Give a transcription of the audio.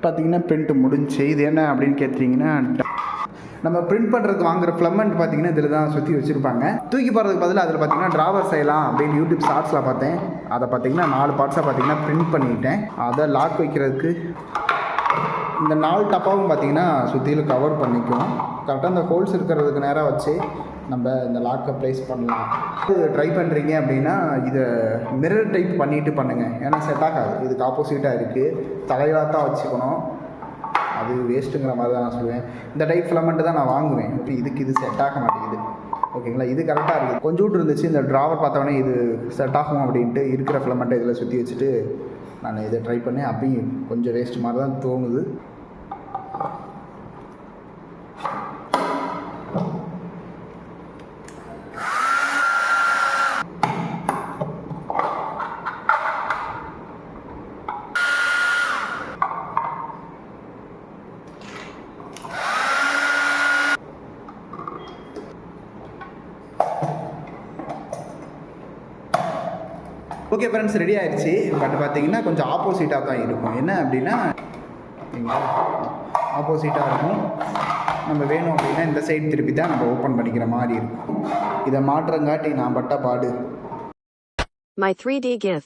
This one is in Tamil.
பார்த்தீங்கன்னா பிரிண்ட் முடிஞ்சு. இது என்ன அப்படின்னு கேட்டிங்கன்னா, நம்ம பிரிண்ட் பண்ணுறதுக்கு வாங்குற ஃபிலமெண்ட் பார்த்தீங்கன்னா இதில் தான் சுற்றி வச்சுருப்பாங்க. தூக்கி போகிறதுக்கு பதிலாக அதில் பார்த்தீங்கன்னா ட்ராவர் செய்யலாம் அப்படின்னு யூடியூப் ஷார்ட்ஸில் பார்த்தேன். அதை பார்த்தீங்கன்னா 4 பார்ட்ஸாக பார்த்தீங்கன்னா பிரிண்ட் பண்ணிக்கிட்டேன். அதை லாக் வைக்கிறதுக்கு இந்த 4 டப்பாவும் பார்த்தீங்கன்னா சுற்றிலும் கவர் பண்ணிக்கும். கரெக்டாக அந்த ஹோல்ஸ் இருக்கிறதுக்கு நேராக வச்சு நம்ம இந்த லாக்கை ப்ளேஸ் பண்ணலாம். இது ட்ரை பண்ணுறீங்க அப்படின்னா இதை மிரர் டைப் பண்ணிவிட்டு பண்ணுங்கள். ஏன்னா செட் ஆகாது. இதுக்கு ஆப்போசிட்டாக இருக்குது. தலையிலாக தான் வச்சுக்கணும். அது வேஸ்ட்டுங்கிற மாதிரி தான் நான் சொல்லுவேன். இந்த டைப் ஃபிலமெண்ட்டு தான் நான் வாங்குவேன். இப்போ இதுக்கு இது செட் ஆக மாட்டேங்குது. ஓகேங்களா, இது கரெக்டாக இருக்குது. கொஞ்சோண்டு இருந்துச்சு. இந்த ட்ராவர் பார்த்தோன்னே இது செட் ஆகும் அப்படின்ட்டு இருக்கிற ஃபிலமெண்ட்டை இதில் சுற்றி வச்சுட்டு நான் இதை ட்ரை பண்ணேன். அப்பயும் கொஞ்சம் வேஸ்ட் மாதிரி தான் தோணுது. ஓகே ஃப்ரெண்ட்ஸ், ரெடி ஆயிடுச்சு. பட் பார்த்தீங்கன்னா கொஞ்சம் ஆப்போசிட்டாக தான் இருக்கும். என்ன அப்படின்னா ஆப்போசிட்டாக இருக்கும். நம்ம வேணும் அப்படின்னா இந்த சைடு திருப்பி தான் நம்ம ஓப்பன் பண்ணிக்கிற மாதிரி இருக்கும். இதை மாற்றங்காட்டி நான் பட்ட பாடு. My 3D GIF.